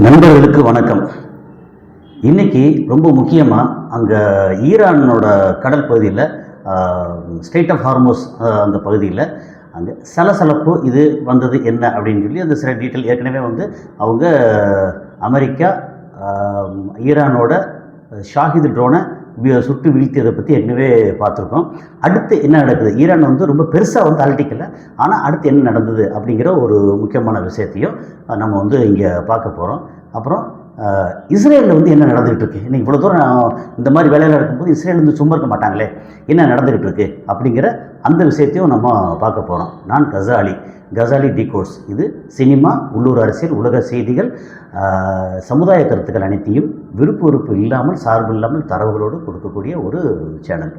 நண்பர்களுக்கு வணக்கம். இன்னைக்கு ரொம்ப முக்கியமாக அங்கே ஈரானோட கடல் பகுதியில் ஸ்ட்ரெய்ட் ஆஃப் ஹார்மோஸ் அந்த பகுதியில் அங்கே சலசலப்பு இது வந்தது என்ன அப்படின்னு சொல்லி அந்த சில டீட்டெயில் ஏற்கனவே அவங்க அமெரிக்கா ஈரானோட ஷாஹித் ட்ரோனை சுட்டு வீழ்த்தியதை பற்றி ஏற்கனவே பார்த்துருக்கோம். அடுத்து என்ன நடக்குது, ஈரான் ரொம்ப பெருசாக அலட்டிக்கலை, ஆனால் அடுத்து என்ன நடந்தது அப்படிங்கிற ஒரு முக்கியமான விஷயத்தையும் நம்ம இங்கே பார்க்க போகிறோம். அப்புறம் இஸ்ரேலில் என்ன நடந்துகிட்டு இருக்கு, இன்னைக்கு இவ்வளோ தூரம் இந்த மாதிரி வேலையில் இருக்கும்போது இஸ்ரேல் சும்மா இருக்க மாட்டாங்களே, என்ன நடந்துகிட்டு இருக்கு அப்படிங்கிற அந்த விஷயத்தையும் நம்ம பார்க்க போகிறோம். நான் கசாலி டிகோட்ஸ். இது சினிமா, உள்ளூர் அரசியல், உலக செய்திகள், சமுதாய கருத்துக்கள் அனைத்தையும் விருப்பு இல்லாமல் சார்பு இல்லாமல் தரவுகளோடு கொடுக்கக்கூடிய ஒரு சேனல்.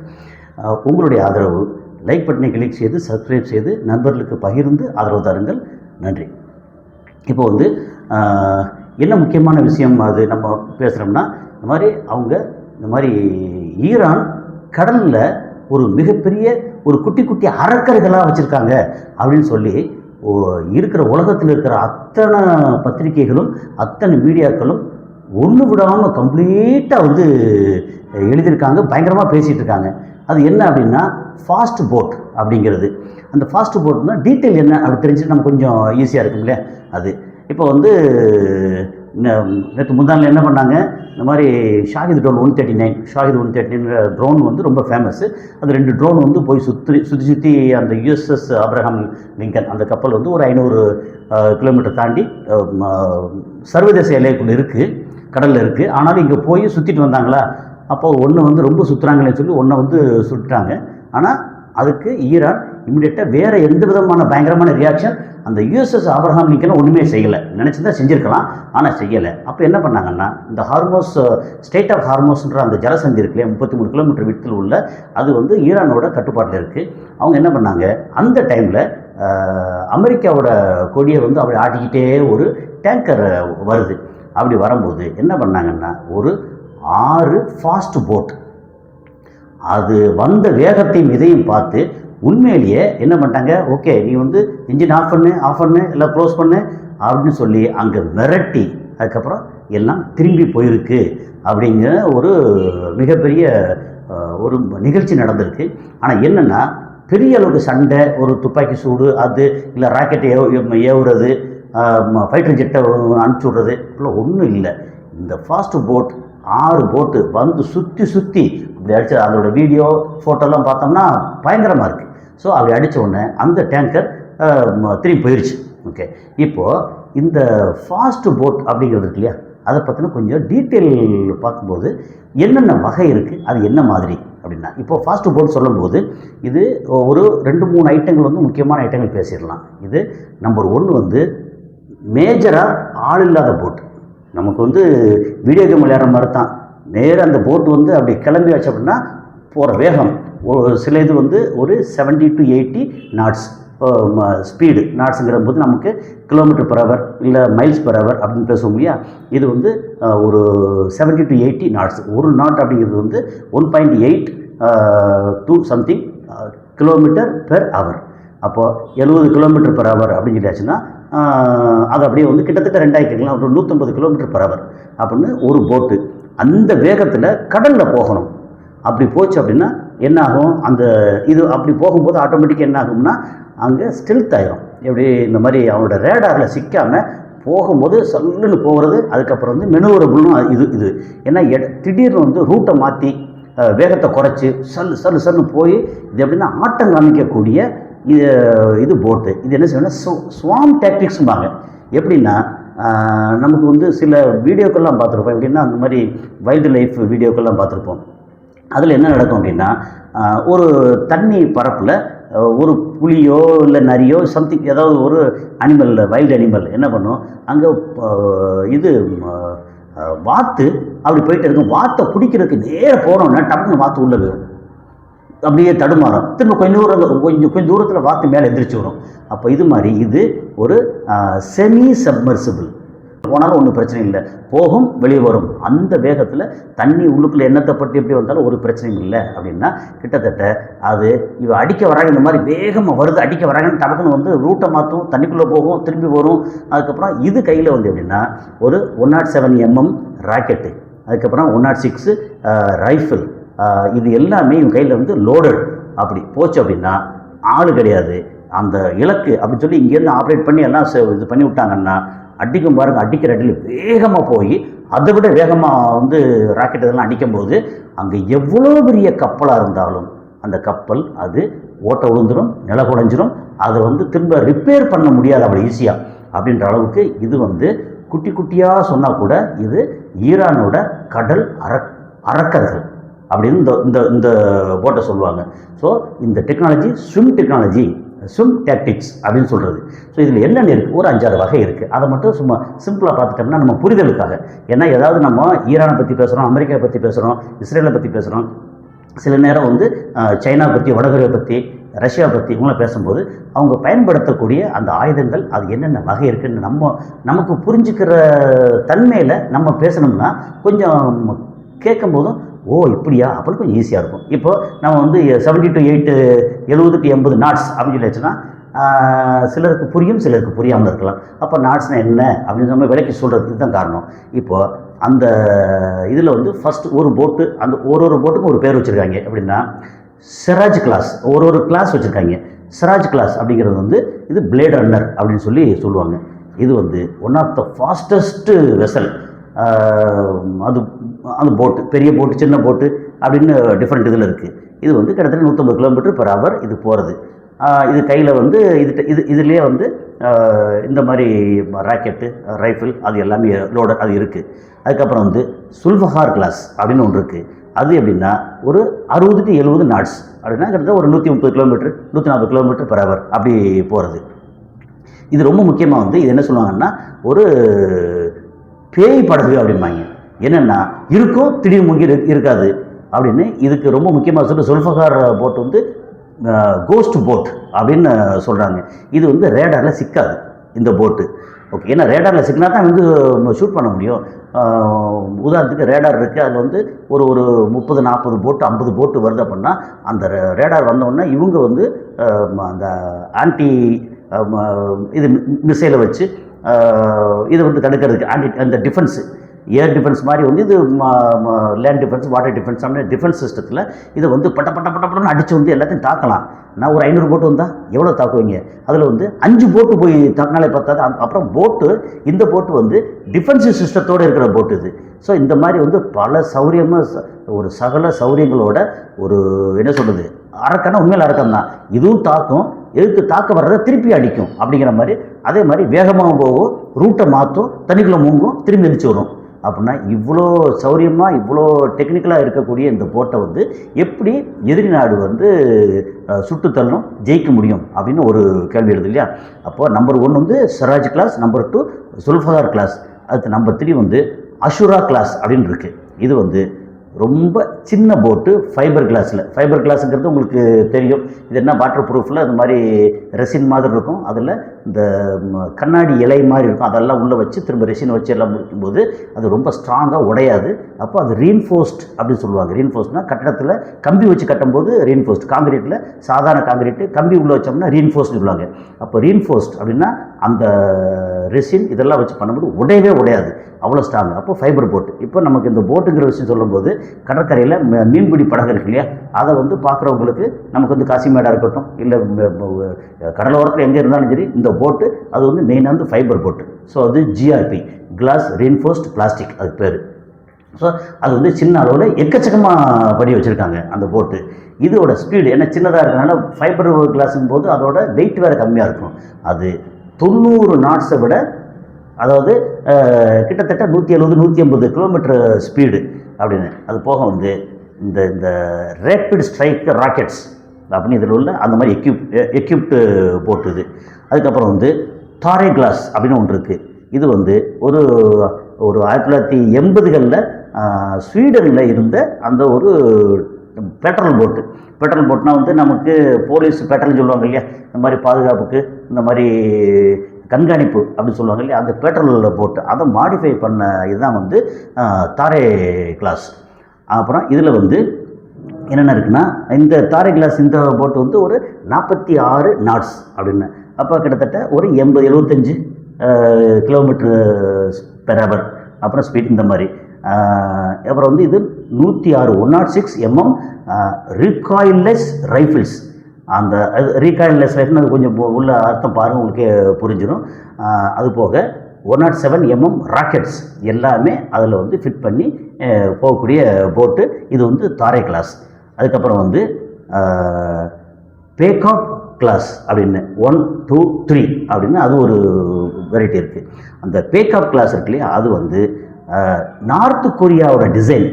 உங்களுடைய ஆதரவு, லைக் பட்டனை கிளிக் செய்து சப்ஸ்கிரைப் செய்து நண்பர்களுக்கு பகிர்ந்து ஆதரவு தாருங்கள். நன்றி. இப்போ என்ன முக்கியமான விஷயம் அது நம்ம பேசுகிறோம்னா, இந்த மாதிரி ஈரான் கடலில் ஒரு மிகப்பெரிய ஒரு குட்டி குட்டி அரக்கர்களாக வச்சுருக்காங்க அப்படின்னு சொல்லி இருக்கிற உலகத்தில் இருக்கிற அத்தனை பத்திரிகைகளும் அத்தனை மீடியாக்களும் ஒன்று விடாமல் கம்ப்ளீட்டாக எழுதியிருக்காங்க, பயங்கரமாக பேசிகிட்டு இருக்காங்க. அது என்ன அப்படின்னா ஃபாஸ்ட் போட் அப்படிங்கிறது. அந்த ஃபாஸ்ட் போட்னா டீட்டெயில் என்ன அப்படி தெரிஞ்சுட்டு நம்ம கொஞ்சம் ஈஸியாக இருக்கும் இல்லையா. அது இப்போ நேற்று முந்தானில் என்ன பண்ணாங்க, இந்த மாதிரி ஷாஹித் ட்ரோன் 139 ட்ரோன் ரொம்ப ஃபேமஸ்ஸு. அது 2 ட்ரோன் போய் சுற்றி அந்த யுஎஸ்எஸ் ஆப்ரஹாம் லிங்கன் அந்த கப்பல் ஒரு 500 கிலோமீட்டர் தாண்டி சர்வதேச எல்லைக்குள்ளே இருக்குது, கடலில் இருக்குது. ஆனாலும் இங்கே போய் சுற்றிட்டு வந்தாங்களா, அப்போது ஒன்று ரொம்ப சுற்றுறாங்களேன்னு சொல்லி ஒன்றை சுட்டுட்டாங்க. ஆனால் அதுக்கு ஈரான் இமிடியேட்டாக வேறு எந்த விதமான பயங்கரமான ரியாக்ஷன் அந்த யுஎஸ்எஸ் ஆப்ரஹாம் லிங்கன் ஒன்றுமே செய்யலை. நினச்சிருந்தா செஞ்சுருக்கலாம், ஆனால் செய்யலை. அப்போ என்ன பண்ணாங்கன்னா, இந்த ஹார்மோஸ் ஸ்ட்ரெய்ட் ஆஃப் ஹார்மோஸ்ன்ற அந்த ஜலசந்தி இருக்குல்லையா, 33 கிலோமீட்டர் விடத்தில் உள்ள அது ஈரானோட கட்டுப்பாட்டில் இருக்குது. அவங்க என்ன பண்ணாங்க, அந்த டைமில் அமெரிக்காவோட கொடியை அப்படி ஆட்டிக்கிட்டே ஒரு டேங்கர் வருது. அப்படி வரும்போது என்ன பண்ணாங்கன்னா, ஒரு 6 ஃபாஸ்ட் போட் அது வந்த வேகத்தையும் இதையும் பார்த்து உண்மையிலேயே என்ன பண்ணிட்டாங்க, ஓகே நீ இன்ஜின் ஆஃப் பண்ணு எல்லாம் க்ளோஸ் பண்ணு அப்படின்னு சொல்லி அங்கே மிரட்டி அதுக்கப்புறம் எல்லாம் திரும்பி போயிருக்கு அப்படிங்கிற ஒரு மிகப்பெரிய ஒரு நிகழ்ச்சி நடந்திருக்கு. ஆனால் என்னென்னா, பெரிய அளவுக்கு சண்டை, ஒரு துப்பாக்கி சூடு, அது இல்லை ராக்கெட்டை ஏவுறது, ஃபைட்டர் ஜெட்டை அனுப்பிச்சி விட்றது இப்பெல்லாம் ஒன்றும் இல்லை. இந்த ஃபாஸ்ட் போட் 6 போட்டு சுற்றி இப்படி அடிச்சு அதோட வீடியோ ஃபோட்டோலாம் பார்த்தோம்னா பயங்கரமாக இருக்குது. ஸோ அப்படி அடித்த உடனே அந்த டேங்கர் திரும்பி போயிடுச்சு. ஓகே, இப்போது இந்த ஃபாஸ்ட் போட் அப்படிங்கிறது இருக்கு இல்லையா, அதை பற்றின கொஞ்சம் டீட்டெயில் பார்க்கும்போது என்னென்ன வகை இருக்குது, அது என்ன மாதிரி அப்படின்னா, இப்போது ஃபாஸ்ட் போட் சொல்லும்போது இது ஒரு 2-3 ஐட்டங்கள் முக்கியமான ஐட்டங்கள் பேசிடலாம். இது நம்பர் 1 மேஜராக ஆள் இல்லாத போட். நமக்கு வீடியோ கேம் விளையாடுற மாதிரி தான். நேராக அந்த போட்டு அப்படி கிளம்பி வச்சு அப்படின்னா போகிற வேகம் சில இது ஒரு 70 to 80 knots ஸ்பீடு. நாட்ஸுங்கிற போது நமக்கு கிலோமீட்டர் பர் ஹவர் இல்லை மைல்ஸ் பர் ஹவர் அப்படின்னு பேசுவோம் இல்லையா. இது ஒரு 70 to 80 knots. ஒரு நாட் அப்படிங்கிறது 1.8 to something kilometre per hour. அப்போது 70 கிலோமீட்டர் பர் ஹவர் அப்படின்னு சொல்லியாச்சுன்னா அது அப்படியே கிட்டத்தட்ட 2 ஆகிக்கலாம், ஒரு 150 கிலோமீட்டர் பர் ஹவர் அப்படின்னு ஒரு போட்டு அந்த வேகத்தில் கடலில் போகணும். அப்படி போச்சு அப்படின்னா என்ன ஆகும், அந்த இது அப்படி போகும்போது ஆட்டோமேட்டிக்காக என்ன ஆகும்னா அங்கே ஸ்டெல்த் ஆகிடும். எப்படி இந்த மாதிரி அவனோட ரேடாரில் சிக்காமல் போகும்போது சல்லுன்னு போகிறது. அதுக்கப்புறம் மெனுவரபுள்னும் இது ஏன்னா திடீர்னு ரூட்டை மாற்றி வேகத்தை குறைச்சி சல்லுன்னு போய் இது எப்படின்னா ஆட்டம் காமிக்கக்கூடிய இது போட்டு. இது என்ன செய்யணும்னா ஸ்வாம் டாக்டிக்ஸும்பாங்க. எப்படின்னா நமக்கு சில வீடியோக்கள்லாம் பார்த்துருப்போம். எப்படின்னா அந்த மாதிரி வைல்டு லைஃப் வீடியோக்கள்லாம் பார்த்துருப்போம். அதில் என்ன நடக்கும் அப்படின்னா, ஒரு தண்ணி பரப்பில் ஒரு புலியோ இல்லை நரியோ சம்திங் ஏதாவது ஒரு அனிமல், வைல்டு அனிமல் என்ன பண்ணும், அங்கே இது வாத்து அப்படி போயிட்டு இருக்கும். வாத்தை பிடிக்கிறதுக்கு நேராக போனோம்னா டப்புன்னு வாத்து உள்ள போயிடும், அப்படியே தடுமாறும். திரும்ப கொஞ்சம் தூரத்தில் வாத்து மேலே எந்திரிச்சு வரும். அப்போ இது மாதிரி இது ஒரு செமி சப்மர்சிபிள் போனாலும் ஒன்றும் பிரச்சனை இல்லை, போகும் வெளியே வரும். அந்த வேகத்தில் தண்ணி உள்ளுக்குள்ளே எண்ணத்தை பட்டு எப்படி வந்தாலும் ஒரு பிரச்சனையும் இல்லை அப்படின்னா கிட்டத்தட்ட அது இவ அடிக்க வராங்க, இந்த மாதிரி வேகமாக வருது அடிக்க வராங்கன்னு டக்குன்னு வந்து ரூட்டை மாற்றும், தண்ணிக்குள்ளே போகும், திரும்பி வரும். அதுக்கப்புறம் இது கையில் வந்து எப்படின்னா ஒரு 107 mm ராக்கெட்டு, அதுக்கப்புறம் 106 ரைஃபிள், இது எல்லாமே இவங்க கையில் வந்து லோடட். அப்படி போச்சு அப்படின்னா ஆள் கிடையாது, அந்த இலக்கு அப்படின்னு சொல்லி இங்கேருந்து ஆப்ரேட் பண்ணி எல்லாம் இது பண்ணி விட்டாங்கன்னா அடிக்கும் பாருங்கள், அடிக்கிற அடியில் வேகமாக போய் அதை விட வேகமாக வந்து ராக்கெட் இதெல்லாம் அடிக்கும்போது அங்கே எவ்வளோ பெரிய கப்பலாக இருந்தாலும் அந்த கப்பல் அது ஓட்ட விழுந்துடும், நில குடைஞ்சிரும், அதை வந்து திரும்ப ரிப்பேர் பண்ண முடியாது அவ்வளோ ஈஸியாக. அப்படின்ற அளவுக்கு இது வந்து குட்டி குட்டியாக சொன்னால் கூட இது ஈரானோட கடல் அரக்கர்கள் அப்படின்னு இந்த இந்த போட்டை சொல்லுவாங்க. ஸோ இந்த technology swim technology, swim tactics அப்படின்னு சொல்கிறது. ஸோ இதில் என்னென்ன இருக்குது, ஒரு 5-6 வகை இருக்குது. அதை மட்டும் சும்மா சிம்பிளாக பார்த்துட்டோம்னா நம்ம புரிதலுக்காக. ஏன்னா ஏதாவது நம்ம ஈரானை பற்றி பேசுகிறோம், அமெரிக்கா பற்றி பேசுகிறோம், இஸ்ரேலை பற்றி பேசுகிறோம், சில நேரம் வந்து சைனா பற்றி, வடகொரியா பற்றி, ரஷ்யா பற்றி இவங்களாம் பேசும்போது அவங்க பயன்படுத்தக்கூடிய அந்த ஆயுதங்கள் அது என்னென்ன வகை இருக்குதுன்னு நமக்கு புரிஞ்சுக்கிற தன்மையில் நம்ம பேசணும்னா கொஞ்சம் கேட்கும்போதும் ஓ இப்படியா அப்படின்னு கொஞ்சம் ஈஸியாக இருக்கும். இப்போது நம்ம வந்து 70 to 8 70 to 80 நாட்ஸ் அப்படின்னு சொல்லிச்சுன்னா சிலருக்கு புரியும், சிலருக்கு புரியாமல் இருக்கலாம். அப்போ நாட்ஸ்னால் என்ன அப்படின்னு நம்ம விலைக்கு சொல்கிறது இதுதான் காரணம். இப்போது அந்த இதில் வந்து ஃபஸ்ட்டு ஒரு போட்டு, அந்த ஒரு போட்டுக்கும் ஒரு பேர் வச்சுருக்காங்க. எப்படின்னா சிராஜ் கிளாஸ், ஒரு கிளாஸ் வச்சுருக்காங்க. சிராஜ் கிளாஸ் அப்படிங்கிறது வந்து இது பிளேட் ரன்னர் அப்படின்னு சொல்லி சொல்லுவாங்க. இது வந்து one of the fastest vessel. அது அந்த போட்டு, பெரிய போட்டு, சின்ன போட்டு அப்படின்னு டிஃப்ரெண்ட் இதில் இருக்குது. இது வந்து கிட்டத்தட்ட 150 km/h இது போகிறது. இது கையில் வந்து இதுலேயே வந்து இந்த மாதிரி ராக்கெட்டு, ரைஃபிள் அது எல்லாமே லோடர் அது இருக்குது. அதுக்கப்புறம் வந்து சுல்ஃபஹார் கிளாஸ் அப்படின்னு ஒன்று இருக்குது. அது எப்படின்னா ஒரு 60 to 70 நாட்ஸ் அப்படின்னா கிட்டத்தட்ட ஒரு 130 km 140 km/h அப்படி போகிறது. இது ரொம்ப முக்கியமாக வந்து இது என்ன சொல்லுவாங்கன்னா ஒரு பேய் படகு அப்படிம்பாங்க. என்னென்னா இருக்கும் திடீர்னு முங்கி இருக்காது அப்படின்னு. இதுக்கு ரொம்ப முக்கியமாக சொல்லி சுல்ஃபஹார் போட் வந்து கோஸ்ட் போட் அப்படின்னு சொல்கிறாங்க. இது வந்து ரேடாரில் சிக்காது இந்த போட்டு. ஓகே, ஏன்னா ரேடாரில் சிக்கினா தான் வந்து ஷூட் பண்ண முடியும். உதாரணத்துக்கு ரேடார் இருக்குது, அதில் வந்து ஒரு 30-40 போட்டு 50 போட்டு வருது அப்படின்னா அந்த ரேடார் வந்தோடனே இவங்க வந்து அந்த ஆன்டி இது மிசைலை வச்சு இதை வந்து தடுக்கிறதுக்கு அந்த டிஃபென்ஸு, ஏர் டிஃபென்ஸ் மாதிரி வந்து இது லேண்ட் டிஃபென்ஸ், வாட்டர் டிஃபென்ஸ் அப்படின்னு டிஃபென்ஸ் சிஸ்டத்தில் இதை வந்து பட்டன்னு அடித்து வந்து எல்லாத்தையும் தாக்கலாம். நான் ஒரு 500 போட்டு வந்தால் எவ்வளோ தாக்குவீங்க? அதில் வந்து 5 போட்டு போய் தாக்கினாலே பார்த்தாது. அப்புறம் போட்டு, இந்த போட்டு வந்து டிஃபென்ஸ் சிஸ்டத்தோடு இருக்கிற போட்டு இது. ஸோ இந்த மாதிரி வந்து பல சௌரியமாக ஒரு சகல சௌரியங்களோட ஒரு என்ன சொல்கிறது அரக்கன்னா உண்மையில் அரக்கம் தான். இதுவும் தாக்கும், எதுக்கு தாக்க வர்றதை திருப்பி அடிக்கும் அப்படிங்கிற மாதிரி. அதே மாதிரி வேகமாக போகும், ரூட்டை மாற்றும், தண்ணிக்குள்ளே மூங்கும், திரும்பி எழுச்சி வரும். அப்படின்னா இவ்வளோ சௌரியமாக இவ்வளோ டெக்னிக்கலாக இருக்கக்கூடிய இந்த போட்டை வந்து எப்படி எதிரி நாடு வந்து சுட்டுத்தள்ளும், ஜெயிக்க முடியும் அப்படின்னு ஒரு கேள்வி எழுது இல்லையா? அப்போது நம்பர் 1 வந்து சிராஜ் கிளாஸ், நம்பர் 2 சுல்ஃபஹார் கிளாஸ், அடுத்து நம்பர் 3 வந்து அஷுரா கிளாஸ் அப்படின்னு இருக்குது. இது வந்து ரொம்ப சின்ன போட்டு ஃபைபர் கிளாஸுங்கிறது உங்களுக்கு தெரியும். இது என்ன வாட்டர் ப்ரூஃபில் அது மாதிரி ரெசின் மாதிரி இருக்கும். அதில் இந்த கண்ணாடி இலை மாதிரி இருக்கும், அதெல்லாம் உள்ளே வச்சு திரும்ப ரெசின் வச்சு எல்லாம் முடிக்கும்போது அது ரொம்ப ஸ்ட்ராங்காக உடையாது. அப்போ அது ரீன்ஃபோர்ஸ்ட் அப்படின்னு சொல்லுவாங்க. ரீன்ஃபோர்ஸ்ட்னால் கட்டடத்தில் கம்பி வச்சு கட்டும்போது ரீன்ஃபோர்ஸ்ட், காங்கிரீட்டில் சாதாரண காங்கிரீட்டு கம்பி உள்ளே வச்சோம்னா ரீன்ஃபோர்ஸ்ட் சொல்லுவாங்க. அப்போ ரீன்ஃபோர்ஸ்ட் அப்படின்னா அந்த ரெசின் இதெல்லாம் வச்சு பண்ணும்போது உடையாது, அவ்வளோ ஸ்ட்ராங். அப்போ ஃபைபர் போட்டு. இப்போ நமக்கு இந்த போட்டுங்கிற விஷயம் சொல்லும்போது கடற்கரையில் மீன்பிடி படகு இருக்கு இல்லையா, அதை வந்து பார்க்குறவங்களுக்கு நமக்கு வந்து காசிமேடாக இருக்கட்டும் இல்லை கடலோரத்தில் எங்கே இருந்தாலும் சரி இந்த போட்டு அது வந்து மெயினாக வந்து ஃபைபர் போட்டு. ஸோ அது GRP, கிளாஸ் ரீன்ஃபோர்ஸ்ட் பிளாஸ்டிக் அது பேர். ஸோ அது வந்து சின்ன அளவில் எக்கச்சக்கமாக பண்ணி வச்சுருக்காங்க அந்த போட்டு. இதோட ஸ்பீடு என்ன சின்னதாக இருக்கனால ஃபைபர் கிளாஸுங்கும் போது அதோட வெயிட் வேறு கம்மியாக இருக்கும். அது 90 நாட்ஸை விட, அதாவது கிட்டத்தட்ட 170-180 km ஸ்பீடு அப்படின்னு. அது போக வந்து இந்த ரேப்பிட் ஸ்ட்ரைக் ராக்கெட்ஸ் அப்படின்னு இதில் உள்ள அந்த மாதிரி எக்யூப்டு போட்டு இது. அதுக்கப்புறம் வந்து தாரே கிளாஸ் அப்படின்னு ஒன்று இருக்குது. இது வந்து ஒரு 1980களில் ஸ்வீடனில் இருந்த அந்த ஒரு பெட்ரோல் போட்னா வந்து நமக்கு போலீஸ் பெட்ரோல் சொல்லுவாங்க இல்லையா, இந்த மாதிரி பாதுகாப்புக்கு இந்த மாதிரி கண்காணிப்பு அப்படின்னு சொல்லுவாங்க இல்லையா, அந்த பேட்ரோல் போட்டு அதை மாடிஃபை பண்ண இதுதான் வந்து தாரே கிளாஸ். அப்புறம் இதில் வந்து என்னென்ன இருக்குன்னா, இந்த தாரே கிளாஸ் இந்த போட்டு வந்து ஒரு 46 knots அப்படின்னு, அப்போ கிட்டத்தட்ட ஒரு 75 கிலோமீட்டர் பெர் ஹவர் அப்புறம் ஸ்பீட் இந்த மாதிரி. அப்புறம் வந்து இது 106 mm ரீகாயில்லெஸ் ரைஃபிள்ஸ். அந்த ரீகாயில்லெஸ் ரைஃபிள் அது கொஞ்சம் உள்ள அர்த்தம் பாருங்கள், உங்களுக்கே புரிஞ்சிடும். அது போக 107 mm ராக்கெட்ஸ் எல்லாமே அதில் வந்து ஃபிட் பண்ணி போகக்கூடிய போட்டு. இது வந்து தாரே கிளாஸ். அதுக்கப்புறம் வந்து பேகாக் கிளாஸ் அப்படின்னு 1, 2, 3 அப்படின்னு அது ஒரு வெரைட்டி இருக்குது. அந்த பேகாக் கிளாஸ் இருக்கு இல்லையா, அது வந்து நார்த் கொரியாவோட டிசைன்,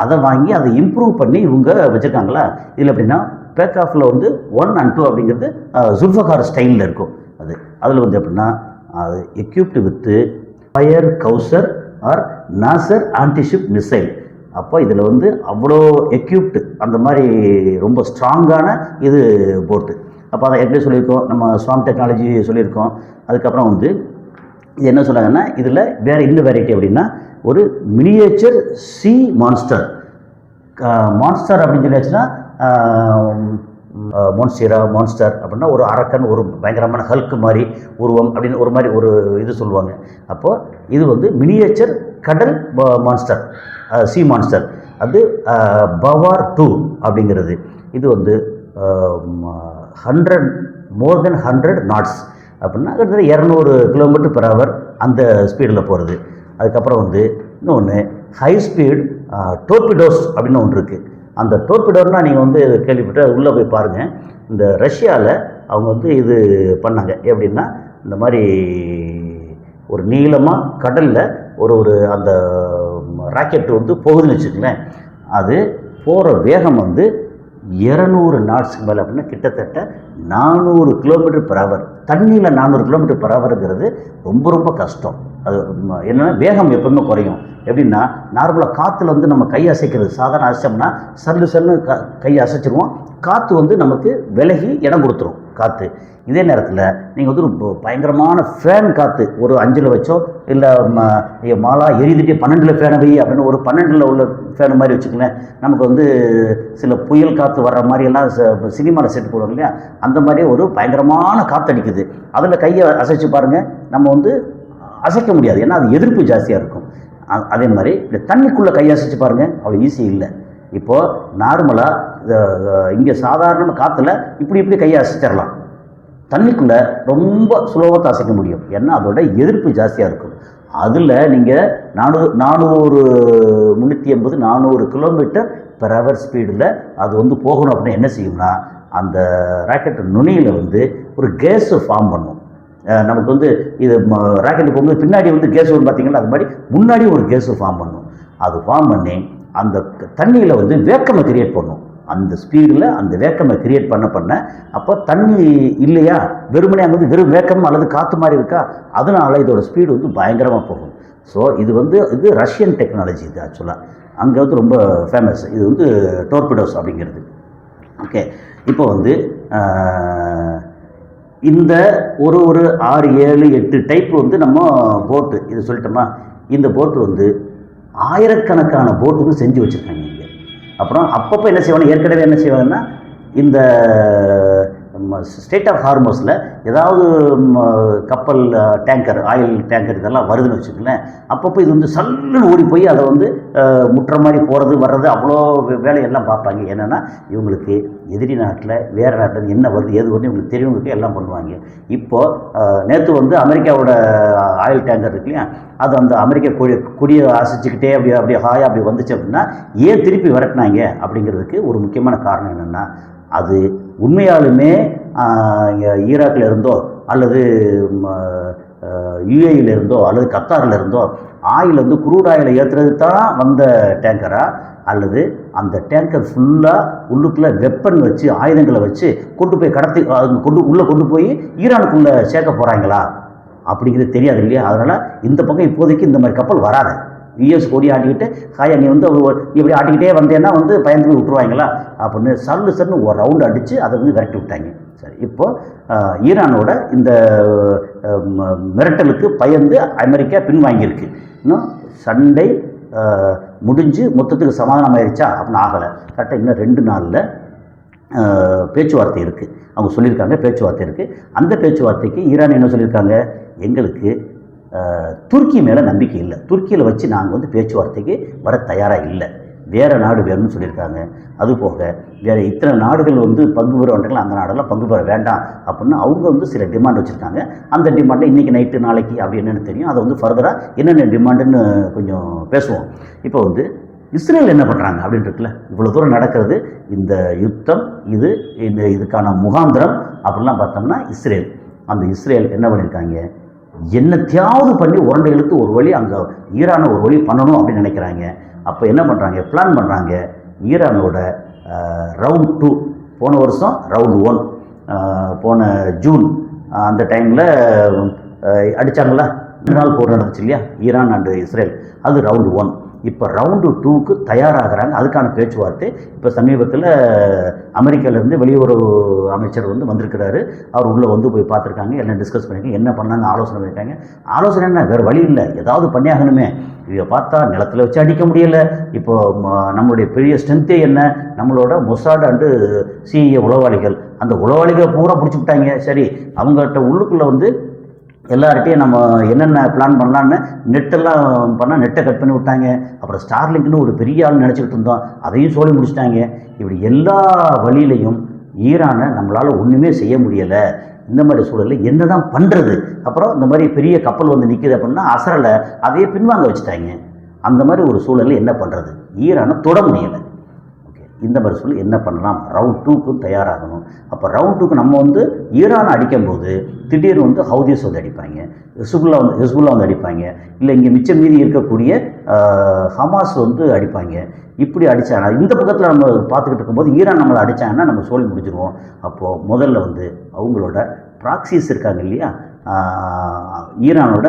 அதை வாங்கி அதை இம்ப்ரூவ் பண்ணி இவங்க வச்சுருக்காங்களா. இதில் எப்படின்னா பேக்காஃபில் வந்து 1 and 2 அப்படிங்கிறது ஜுல்ஃபகார் ஸ்டைலில் இருக்கும். அதில் வந்து எப்படின்னா அது equipped with fire Kowsar or Nasr antiship missile. அப்போ இதில் வந்து அவ்வளோ எக்யூப்டு அந்த மாதிரி ரொம்ப ஸ்ட்ராங்கான இது போட்டு. அப்போ அதை எப்படி சொல்லியிருக்கோம், நம்ம ஸ்வாம் டெக்னாலஜி சொல்லியிருக்கோம். அதுக்கப்புறம் வந்து இது என்ன சொன்னாங்கன்னா, இதில் வேறு இன்னும் வெரைட்டி அப்படின்னா ஒரு மினியேச்சர் சி மான்ஸ்டர். மான்ஸ்டர் அப்படின்னு சொல்லியாச்சுன்னா மான்ஸ்டர் அப்படின்னா ஒரு அரக்கன், ஒரு பயங்கரமான ஹல்க் மாதிரி உருவம் அப்படின்னு ஒரு மாதிரி ஒரு இது சொல்லுவாங்க. அப்போது இது வந்து மினியேச்சர் கடல் மான்ஸ்டர், சி மான்ஸ்டர். அது பவார் 2 அப்படிங்கிறது. இது வந்து more than 100 knots அப்படின்னா கிட்டத்தட்ட 200 கிலோமீட்டர் பெர் ஹவர் அந்த ஸ்பீடில் போகிறது. அதுக்கப்புறம் வந்து இன்னொன்று ஹை ஸ்பீட் டோர்பிடோஸ் அப்படின்னு ஒன்று இருக்குது. அந்த டோர்பிடோர்னால் நீங்கள் வந்து கேள்விப்பட்டு உள்ளே போய் பாருங்கள். இந்த ரஷ்யாவில் அவங்க வந்து இது பண்ணாங்க எப்படின்னா, இந்த மாதிரி ஒரு நீளமாக கடலில் ஒரு அந்த ராக்கெட் வந்து போகுதுன்னு வச்சுக்கங்களேன். அது போகிற வேகம் வந்து 200 knots மேலே அப்படின்னா கிட்டத்தட்ட 400 கிலோமீட்டர் பெர் ஹவர். தண்ணியில் 400 கிலோமீட்டர் பெர் ஹவருங்கிறது ரொம்ப ரொம்ப கஷ்டம். அது என்னென்னா வேகம் எப்பவுமே குறையும். எப்படின்னா நார்மலாக காற்றுல வந்து நம்ம கை அசைக்கிறது, சாதாரண அசைச்சோம்னா சல்லு கையை அசைச்சிருவோம், காற்று வந்து நமக்கு விலகி இடம் கொடுத்துரும் காற்று. இதே நேரத்தில் நீங்கள் வந்து ஒரு பயங்கரமான ஃபேன் காற்று ஒரு 5 வச்சோ இல்லை மாலா எரிதுட்டே 12 ஃபேனை வை அப்படின்னு ஒரு 12 உள்ள ஃபேனு மாதிரி வச்சுக்கங்களேன். நமக்கு வந்து சில புயல் காற்று வர்ற மாதிரியெல்லாம் சினிமாவில் செட்டு போடுவோம் இல்லையா, அந்த மாதிரி ஒரு பயங்கரமான காற்று அடிக்குது. அதில் கையை அசைச்சு பாருங்கள், நம்ம வந்து அசைக்க முடியாது, ஏன்னா அது எதிர்ப்பு ஜாஸ்தியாக இருக்கும். அதே மாதிரி இந்த தண்ணிக்குள்ளே கையை அசைச்சு பாருங்கள், அவ்வளோ ஈஸி இல்லை. இப்போது நார்மலாக இங்கே சாதாரண காற்றுல இப்படி கையை அசைச்சிடலாம், தண்ணிக்குள்ளே ரொம்ப சுலபமாக அசைக்க முடியும், ஏன்னா அதோட எதிர்ப்பு ஜாஸ்தியாக இருக்கும். அதில் நீங்கள் 480 கிலோமீட்டர் பெர் ஹவர் ஸ்பீடில் அது வந்து போகணும் அப்படின்னா என்ன செய்யும்னா, அந்த ராக்கெட் நுனியில் வந்து ஒரு கேஸை ஃபார்ம் பண்ணும். நமக்கு வந்து இது ராக்கெட்டு போகும்போது பின்னாடி வந்து கேஸ் வரும் பார்த்தீங்கன்னா, அது மாதிரி முன்னாடி ஒரு கேஸை ஃபார்ம் பண்ணும். அது ஃபார்ம் பண்ணி அந்த தண்ணியில் வந்து வேக்கமை கிரியேட் பண்ணும். அந்த ஸ்பீடில் அந்த வேக்கமை கிரியேட் பண்ண அப்போ தண்ணி இல்லையா, வெறுமனே அங்கே வந்து வெறும் வேக்கம் அல்லது காற்று மாதிரி இருக்கா, அதனால் இதோட ஸ்பீடு வந்து பயங்கரமாக போகும். ஸோ இது ரஷ்யன் டெக்னாலஜி. இது ஆக்சுவலாக அங்கே வந்து ரொம்ப ஃபேமஸ். இது வந்து டோர்பிடோஸ் அப்படிங்கிறது. ஓகே, இப்போ வந்து இந்த ஒரு 6, 7, 8 டைப் வந்து நம்ம போட்டு இது சொல்லிட்டோமா. இந்த போட்டு வந்து ஆயிரக்கணக்கான போட்டு வந்து செஞ்சு வச்சுருக்காங்க இங்கே. அப்புறம் அப்பப்போ என்ன செய்வாங்க, ஏற்கனவே என்ன செய்வாங்கன்னா, இந்த ஸ்டேட் ஆஃப் ஹார்மோஸில் ஏதாவது கப்பல் டேங்கர், ஆயில் டேங்கர் இதெல்லாம் வருதுன்னு வச்சுக்கங்களேன், அப்பப்போ இது வந்து சல்லுன்னு ஓடி போய் அதை வந்து முட்டுற மாதிரி போகிறது வர்றது அவ்வளோ வேலையெல்லாம் பார்ப்பாங்க. என்னென்னா இவங்களுக்கு எதிரி நாட்டில் வேறு நாட்டில் என்ன வருது ஏது வருது இவங்களுக்கு தெரியவங்களுக்கு எல்லாம் பண்ணுவாங்க. இப்போது நேற்று வந்து அமெரிக்காவோட ஆயில் டேங்கர் இருக்கு இல்லையா, அது அந்த அமெரிக்கா கொடியை அசைச்சிக்கிட்டே அப்படியே ஹாயாக அப்படி வந்துச்சு அப்படின்னா ஏன் திருப்பி விரட்டினாங்க அப்படிங்கிறதுக்கு ஒரு முக்கியமான காரணம் என்னென்னா, அது உண்மையாலுமே ஈராக்கில் இருந்தோ அல்லது யுஏஇயில் இருந்தோ அல்லது கத்தாரில் இருந்தோ ஆயில் வந்து குரூட் ஆயிலை ஏற்றுறது தான் வந்த டேங்கரா, அல்லது அந்த டேங்கர் ஃபுல்லாக உள்ளுக்குள்ளே வெப்பன் வச்சு ஆயுதங்களை வச்சு கொண்டு போய் கொண்டு போய் ஈரானுக்குள்ளே சேர்க்க போகிறாங்களா அப்படிங்கிறது தெரியாது இல்லையா. அதனால் இந்த பக்கம் இப்போதைக்கு இந்த மாதிரி கப்பல் வராது. யூஎஸ் கொடி ஆட்டிக்கிட்டு ஹாயா நீ வந்து இப்படி ஆட்டிக்கிட்டே வந்தேன்னா வந்து பயந்து போய் விட்டுருவாங்களா அப்படின்னு சல்லுன்னு ஒரு ரவுண்டு அடித்து அதை வந்து விரட்டி விட்டாங்க. சரி, இப்போது ஈரானோட இந்த மிரட்டலுக்கு பயந்து அமெரிக்கா பின்வாங்கியிருக்கு. இன்னும் சண்டை முடிஞ்சு மொத்தத்துக்கு சமாதானம் ஆயிடுச்சா அப்படின்னு ஆகலை. கரெக்டாக இன்னும் 2 நாளில் பேச்சுவார்த்தை இருக்குது. அவங்க சொல்லியிருக்காங்க பேச்சுவார்த்தை இருக்குது. அந்த பேச்சுவார்த்தைக்கு ஈரான் என்ன சொல்லியிருக்காங்க, எங்களுக்கு துருக்கி மேலே நம்பிக்கை இல்லை, துருக்கியில் வச்சு நாங்கள் வந்து பேச்சுவார்த்தைக்கு வர தயாராக இல்லை, வேறு நாடு வேணும்னு சொல்லியிருக்காங்க. அதுபோக வேறு இத்தனை நாடுகள் வந்து பங்கு பெறுவார்கள், அந்த நாடெல்லாம் பங்கு பெற வேண்டாம் அப்படின்னு அவங்க வந்து சில டிமாண்ட் வச்சுருக்காங்க. அந்த டிமாண்டை இன்றைக்கி நைட்டு நாளைக்கு அப்படி என்னென்னு தெரியும். அதை வந்து ஃபர்தராக என்னென்ன டிமாண்டுன்னு கொஞ்சம் பேசுவோம். இப்போ வந்து இஸ்ரேல் என்ன பண்ணுறாங்க அப்படின்றதுல இவ்வளோ தூரம் நடக்கிறது, இந்த யுத்தம் இதுக்கான முகாந்திரம் அப்படிலாம் பார்த்தோம்னா இஸ்ரேல். அந்த இஸ்ரேல் என்ன பண்ணியிருக்காங்க, என்னத்தையாவது பண்ணி உரண்டை இழுத்து ஒரு வழி அங்கே ஈரானை ஒரு வழி பண்ணணும் அப்படின்னு நினைக்கிறாங்க. அப்போ என்ன பண்ணுறாங்க, பிளான் பண்ணுறாங்க. ஈரானோட ரவுண்ட் 2, போன வருஷம் ரவுண்டு 1, போன ஜூன் அந்த டைமில் அடித்தாங்களா, 2 நாள் போர் நடந்துச்சு இல்லையா, ஈரான் அண்டு இஸ்ரேல், அது ரவுண்டு 1. இப்போ ரவுண்டு 2க்கு தயாராகிறாங்க. அதுக்கான பேச்சுவார்த்தை இப்போ சமீபத்தில் அமெரிக்காவிலேருந்து வெளியுறவு அமைச்சர் வந்து வந்திருக்கிறாரு. அவர் உள்ளே வந்து போய் பார்த்துருக்காங்க, எல்லாம் டிஸ்கஸ் பண்ணியிருக்காங்க, என்ன பண்ணாங்க ஆலோசனை பண்ணியிருக்காங்க. ஆலோசனை என்ன, வேறு வழி இல்லை, ஏதாவது பண்ணியாகணுமே. இதை பார்த்தா நிலத்தில் வச்சு அடிக்க முடியலை. இப்போது நம்மளுடைய பெரிய ஸ்ட்ரென்த்தே என்ன, நம்மளோட மொசாட் அண்டு சிஐஏ உளவாளிகள், அந்த உளவாளிகளை பூரா பிடிச்சி விட்டாங்க. சரி, அவங்ககிட்ட உள்ளுக்குள்ளே வந்து எல்லார்ட்டையும் நம்ம என்னென்ன பிளான் பண்ணலான்னு நெட்டெல்லாம் பண்ணால் நெட்டை கட் பண்ணி விட்டாங்க. அப்புறம் ஸ்டார்லிங்க்னு ஒரு பெரிய ஆள் நினச்சிக்கிட்டு இருந்தோம், அதையும் சொல்லி முடிச்சிட்டாங்க. இப்படி எல்லா வழியிலையும் ஈரானை நம்மளால் ஒன்றுமே செய்ய முடியலை. இந்த மாதிரி சூழலில் என்ன தான் பண்ணுறது? அப்புறம் இந்த மாதிரி பெரிய கப்பல் வந்து நிற்கிது அப்படின்னா அசரலை, அதையே பின்வாங்க வச்சுட்டாங்க. அந்த மாதிரி ஒரு சூழலில் என்ன பண்ணுறது, ஈரானை தொட முடியலை. இந்த மாதிரி சொல்லி என்ன பண்ணலாம், ரவுண்ட் 2க்கும் தயாராகணும். அப்போ ரவுண்ட் 2க்கு நம்ம வந்து ஈரானை அடிக்கும்போது திடீர்னு வந்து ஹவுதிஸ் வந்து அடிப்பாங்க, ஹெஸ்புல்லா வந்து அடிப்பாங்க, இல்லை இங்கே மிச்சம் மீதி இருக்கக்கூடிய ஹமாஸ் வந்து அடிப்பாங்க. இப்படி அடித்தாங்கன்னா இந்த பக்கத்தில் நம்ம பார்த்துக்கிட்டு இருக்கும்போது ஈரான் நம்மளை அடித்தாங்கன்னா நம்ம சோழி முடிஞ்சிடுவோம். அப்போது முதல்ல வந்து அவங்களோட ப்ராக்சிஸ் இருக்காங்க இல்லையா, ஈரானோட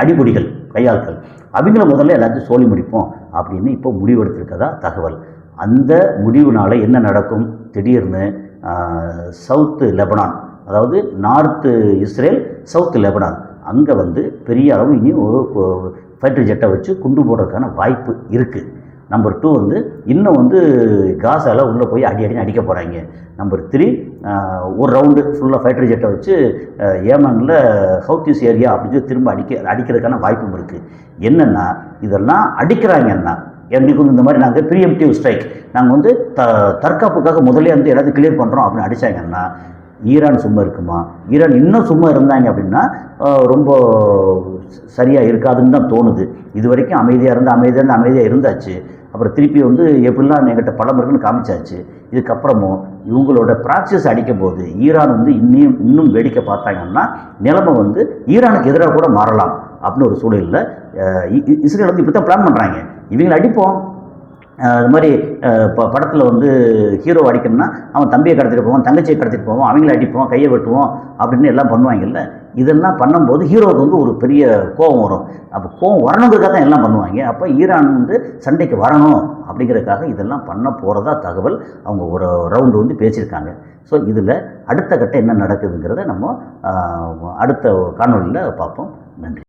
அடிப்பொடிகள் கையாட்கள், அவங்கள முதல்ல எல்லாத்தையும் சோழி முடிப்போம் அப்படின்னு இப்போ முடிவெடுத்திருக்கதா தகவல். அந்த முடிவுனால் என்ன நடக்கும், திடீர்னு சவுத்து லெபனான், அதாவது நார்த்து இஸ்ரேல் சவுத்து லெபனான், அங்கே வந்து பெரிய அளவு இனி ஒரு ஃபைட்டர் ஜெட்டை வச்சு குண்டு போடுறதுக்கான வாய்ப்பு இருக்குது. நம்பர் 2 வந்து இன்னும் வந்து காசாவில் உள்ளே போய் அடிக்க போகிறாங்க. நம்பர் 3 ஒரு ரவுண்டு ஃபுல்லாக ஃபைட்டர் ஜெட்டை வச்சு ஏமனில் ஹவுத்திஸ் ஏரியா அப்படின்னு திரும்ப அடிக்கிறதுக்கான வாய்ப்பும் இருக்குது. என்னென்னா இதெல்லாம் அடிக்கிறாங்கன்னா எங்களுக்கு வந்து இந்த மாதிரி நாங்கள் ப்ரீஎம்டிவ் ஸ்ட்ரைக், நாங்கள் வந்து தற்காப்புக்காக முதலே வந்து எல்லாத்தையும் கிளியர் பண்ணுறோம் அப்படின்னு அடித்தாங்கன்னா ஈரான் சும்மா இருக்குமா? ஈரான் இன்னும் சும்மா இருந்தாங்க அப்படின்னா ரொம்ப சரியாக இருக்காதுன்னு தான் தோணுது. இது வரைக்கும் அமைதியாக இருந்தாச்சு. அப்புறம் திருப்பி வந்து எப்படிலாம் எங்கிட்ட பலம் இருக்குன்னு காமிச்சாச்சு. இதுக்கப்புறமும் இவங்களோட ப்ராக்சிஸ் அடிக்கும் போது ஈரான் வந்து இன்னும் வேடிக்கை பார்த்தாங்கன்னா நிலைமை வந்து ஈரானுக்கு எதிராக கூட மாறலாம் அப்படின்னு ஒரு சூழலில் இஸ்ரேல் வந்து இப்படி தான் பிளான் பண்ணுறாங்க. இவங்களை அடிப்போம், அது மாதிரி படத்தில் வந்து ஹீரோ அடிக்கணும்னா அவன் தம்பியை கடத்திட்டு போவான், தங்கச்சியை கடத்திட்டு போவான், அவங்கள அடிப்போம், கையை வெட்டுவோம் அப்படின்னு எல்லாம் பண்ணுவாங்கல்ல. இதெல்லாம் பண்ணும்போது ஹீரோவுக்கு வந்து ஒரு பெரிய கோபம் வரும். அப்போ கோபம் வரணுங்கிறதுக்காக தான் எல்லாம் பண்ணுவாங்க. அப்போ ஈரான் வந்து சண்டைக்கு வரணும் அப்படிங்கிறதுக்காக இதெல்லாம் பண்ண போகிறதா தகவல். அவங்க ஒரு ரவுண்டு வந்து பேசியிருக்காங்க. ஸோ இதில் அடுத்த கட்டம் என்ன நடக்குதுங்கிறத நம்ம அடுத்த காணொலியில் பார்ப்போம். நன்றி.